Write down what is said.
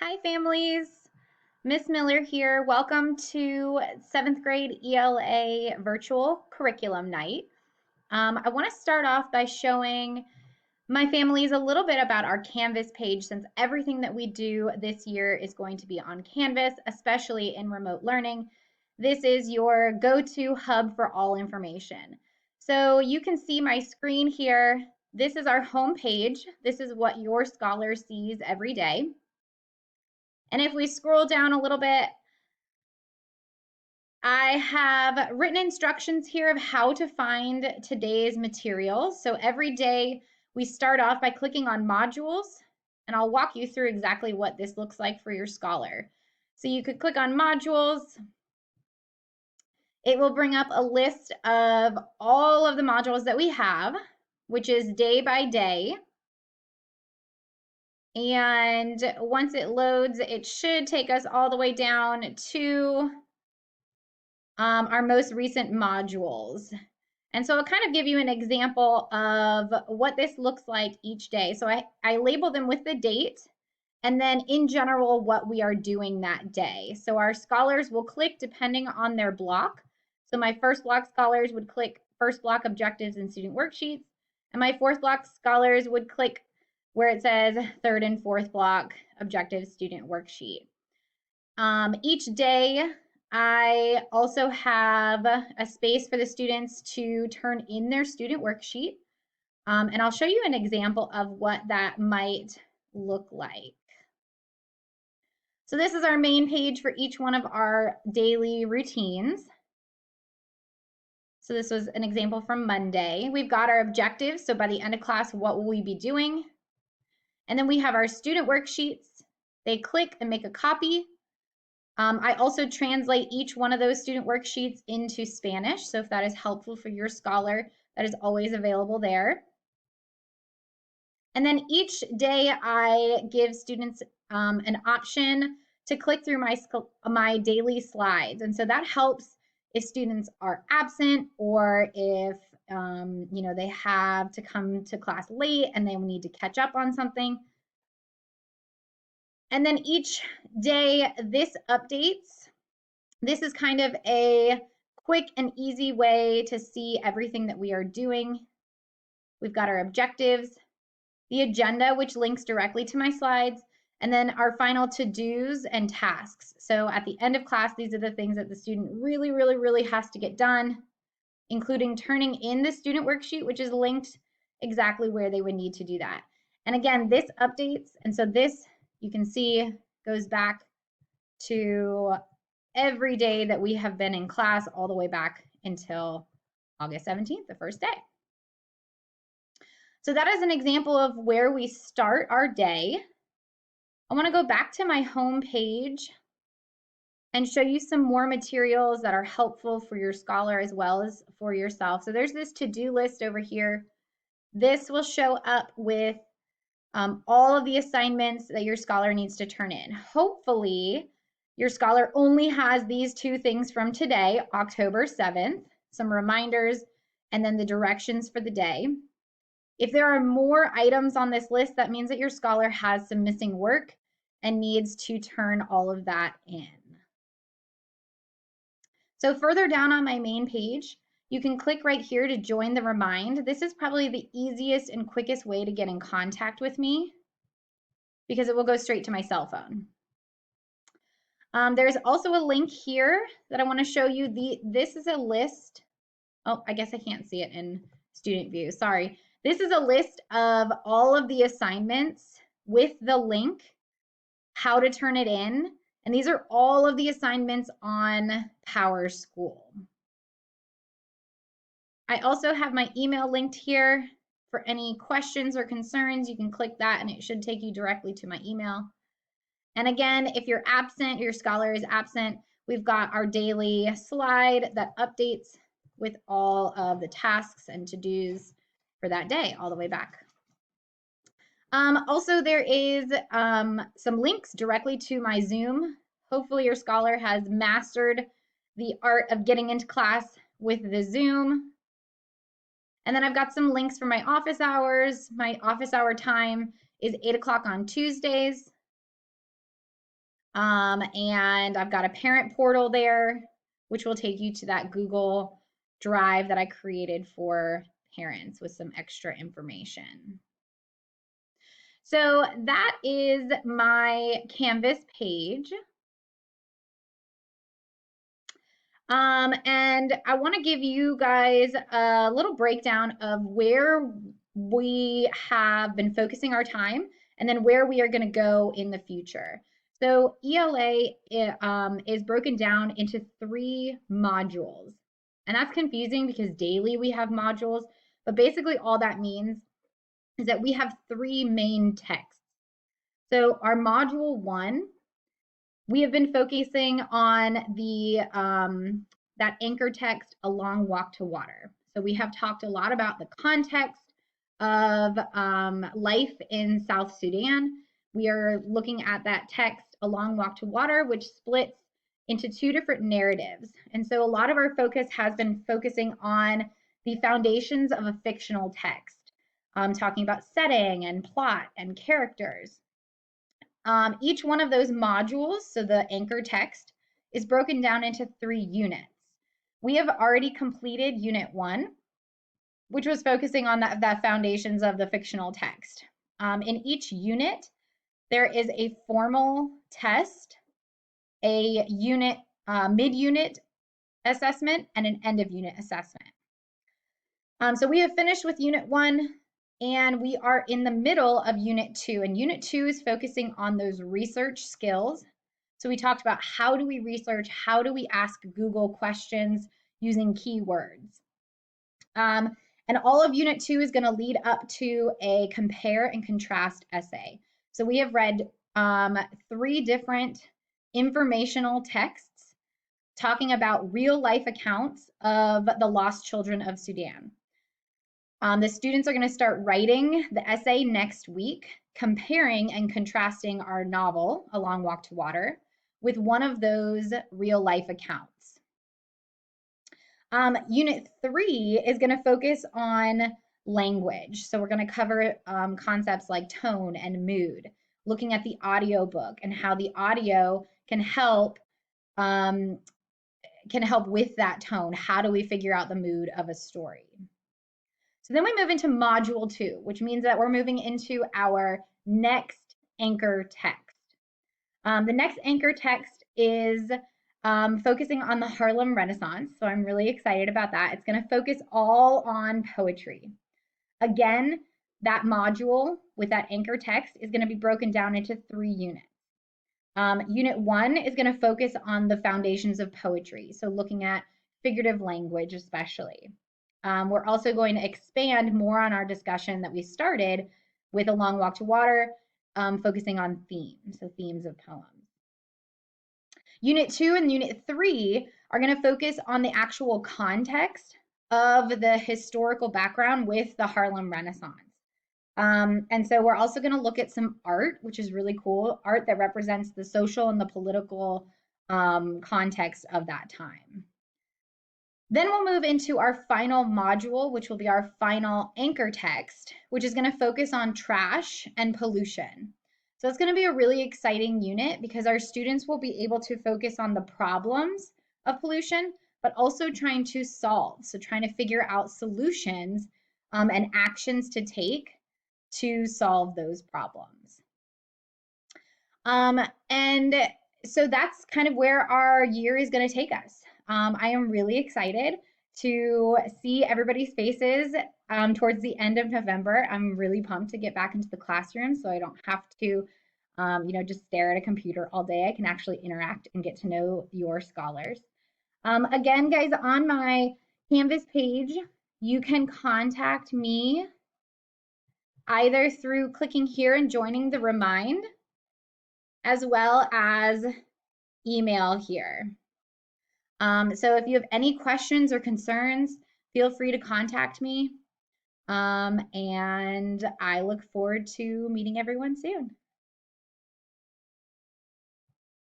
Hi, families. Miss Miller here. Welcome to 7th grade ELA virtual curriculum night. I want to start off by showing my families a little bit about our Canvas page, since everything that we do this year is going to be on Canvas, especially in remote learning. This is your go-to hub for all information. So you can see my screen here. This is our home page. This is what your scholar sees every day. And if we scroll down a little bit, I have written instructions here of how to find today's materials. So every day we start off by clicking on modules, and I'll walk you through exactly what this looks like for your scholar. So you could click on modules. It will bring up a list of all of the modules that we have, which is day by day. And once it loads, it should take us all the way down to our most recent modules. And so I'll kind of give you an example of what this looks like each day. So I label them with the date and then in general what we are doing that day. So our scholars will click depending on their block. So my first block scholars would click first block objectives and student worksheets. And my fourth block scholars would click where it says third and fourth block objectives student worksheet. Each day I also have a space for the students to turn in their student worksheet. And I'll show you an example of what that might look like. So this is our main page for each one of our daily routines. So this was an example from Monday. We've got our objectives. So by the end of class, what will we be doing? And then we have our student worksheets. They click and make a copy. I also translate each one of those student worksheets into Spanish. So if that is helpful for your scholar, that is always available there. And then each day I give students an option to click through my daily slides. And so that helps if students are absent or if they have to come to class late and they need to catch up on something. And then each day this updates. This is kind of a quick and easy way to see everything that we are doing. We've got our objectives, the agenda, which links directly to my slides, and then our final to-dos and tasks. So at the end of class, these are the things that the student really has to get done, including turning in the student worksheet, which is linked exactly where they would need to do that. And again, this updates, and so this, you can see, goes back to every day that we have been in class all the way back until August 17th, the first day. So that is an example of where we start our day. I want to go back to my home page and show you some more materials that are helpful for your scholar as well as for yourself. So there's this to-do list over here. This will show up with all of the assignments that your scholar needs to turn in. Hopefully, your scholar only has these two things from today, October 7th, some reminders, and then the directions for the day. If there are more items on this list, that means that your scholar has some missing work and needs to turn all of that in. So further down on my main page, you can click right here to join the Remind. This is probably the easiest and quickest way to get in contact with me because it will go straight to my cell phone. There's also a link here that I want to show you. This is a list. Oh, I guess I can't see it in student view. Sorry. This is a list of all of the assignments with the link, how to turn it in. And these are all of the assignments on PowerSchool. I also have my email linked here. For any questions or concerns, you can click that and it should take you directly to my email. And again, if you're absent, your scholar is absent, we've got our daily slide that updates with all of the tasks and to-dos for that day all the way back. Also, there is some links directly to my Zoom. Hopefully your scholar has mastered the art of getting into class with the Zoom. And then I've got some links for my office hours. My office hour time is 8 o'clock on Tuesdays. And I've got a parent portal there, which will take you to that Google Drive that I created for parents with some extra information. So that is my Canvas page. And I want to give you guys a little breakdown of where we have been focusing our time and then where we are going to go in the future. So ELA is broken down into 3 modules. And that's confusing because daily we have modules, but basically all that means is that we have 3 main texts. So our module 1, we have been focusing on the that anchor text, A Long Walk to Water. So we have talked a lot about the context of life in South Sudan. We are looking at that text, A Long Walk to Water, which splits into 2 different narratives. And so a lot of our focus has been focusing on the foundations of a fictional text, talking about setting and plot and characters. Each one of those modules, so the anchor text, is broken down into 3 units. We have already completed Unit 1, which was focusing on the foundations of the fictional text. In each unit, there is a formal test, a unit mid-unit assessment, and an end-of-unit assessment. So we have finished with Unit 1, and we are in the middle of Unit 2. And Unit 2 is focusing on those research skills. So we talked about how do we research, how do we ask Google questions using keywords. And all of Unit 2 is going to lead up to a compare and contrast essay. So we have read 3 different informational texts talking about real life accounts of the lost children of Sudan. The students are going to start writing the essay next week, comparing and contrasting our novel, A Long Walk to Water, with one of those real life accounts. Unit 3 is going to focus on language. So we're going to cover concepts like tone and mood, looking at the audio book and how the audio can help with that tone. How do we figure out the mood of a story? So then we move into module 2, which means that we're moving into our next anchor text. The next anchor text is focusing on the Harlem Renaissance. So I'm really excited about that. It's going to focus all on poetry. Again, that module with that anchor text is going to be broken down into 3 units. Unit 1 is going to focus on the foundations of poetry. So looking at figurative language, especially. We're also going to expand more on our discussion that we started with A Long Walk to Water, focusing on themes, so themes of poems. Unit 2 and Unit 3 are going to focus on the actual context of the historical background with the Harlem Renaissance. And so we're also going to look at some art, which is really cool, art that represents the social and the political context of that time. Then we'll move into our final module, which will be our final anchor text, which is going to focus on trash and pollution. So it's going to be a really exciting unit because our students will be able to focus on the problems of pollution, but also trying to solve. So trying to figure out solutions and actions to take to solve those problems. And so that's kind of where our year is going to take us. I am really excited to see everybody's faces towards the end of November. I'm really pumped to get back into the classroom so I don't have to, just stare at a computer all day. I can actually interact and get to know your scholars. Again, guys, on my Canvas page, you can contact me either through clicking here and joining the Remind, as well as email here. So if you have any questions or concerns, feel free to contact me. And I look forward to meeting everyone soon.